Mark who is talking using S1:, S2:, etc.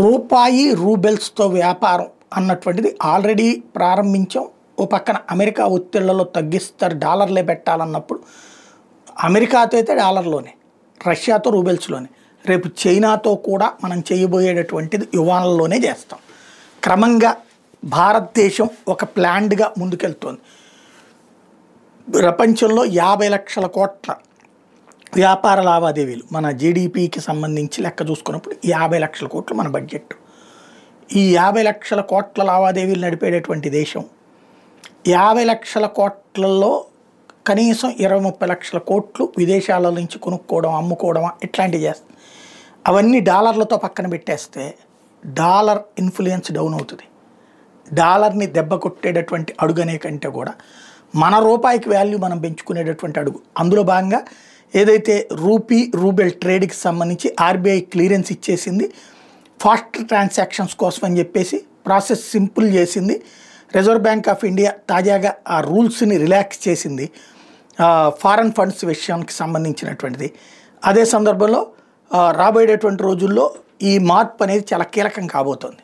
S1: రూపాయి రూబెల్స్తో వ్యాపారం అన్నటువంటిది ఆల్రెడీ ప్రారంభించాం. ఓ పక్కన అమెరికా ఒత్తిళ్లలో తగ్గిస్తారు, డాలర్లే పెట్టాలన్నప్పుడు అమెరికాతో అయితే డాలర్లోనే, రష్యాతో రూబెల్స్లోనే, రేపు చైనాతో కూడా మనం చేయబోయేటటువంటిది యువాన్లలోనే చేస్తాం. క్రమంగా భారతదేశం ఒక ప్లాన్డ్గా ముందుకెళ్తోంది. ప్రపంచంలో 50 లక్షల కోట్ల వ్యాపార లావాదేవీలు మన జీడిపికి సంబంధించి లెక్క చూసుకున్నప్పుడు 50 లక్షల కోట్లు మన బడ్జెట్. ఈ 50 లక్షల కోట్ల లావాదేవీలు నడిపేటటువంటి దేశం 50 లక్షల కోట్లలో కనీసం 20-30 లక్షల కోట్లు విదేశాల నుంచి కొనుక్కోవడం, అమ్ముకోవడం ఇట్లాంటివి చేస్తుంది. అవన్నీ డాలర్లతో పక్కన పెట్టేస్తే డాలర్ ఇన్ఫ్లుయెన్స్ డౌన్ అవుతుంది. డాలర్ని దెబ్బ కొట్టేటటువంటి అడుగు అనే కంటే కూడా మన రూపాయికి వాల్యూ మనం పెంచుకునేటటువంటి అడుగు. అందులో భాగంగా ఏదైతే రూబెల్ ట్రేడ్కి సంబంధించి ఆర్బీఐ క్లియరెన్స్ ఇచ్చేసింది, ఫాస్ట్ ట్రాన్సాక్షన్స్ కోసం అని చెప్పేసి ప్రాసెస్ సింపుల్ చేసింది. రిజర్వ్ బ్యాంక్ ఆఫ్ ఇండియా తాజాగా ఆ రూల్స్ని రిలాక్స్ చేసింది ఫారెన్ ఫండ్స్ విషయానికి సంబంధించినటువంటిది. అదే సందర్భంలో రాబోయేటటువంటి రోజుల్లో ఈ మార్పు అనేది చాలా కీలకం కాబోతోంది.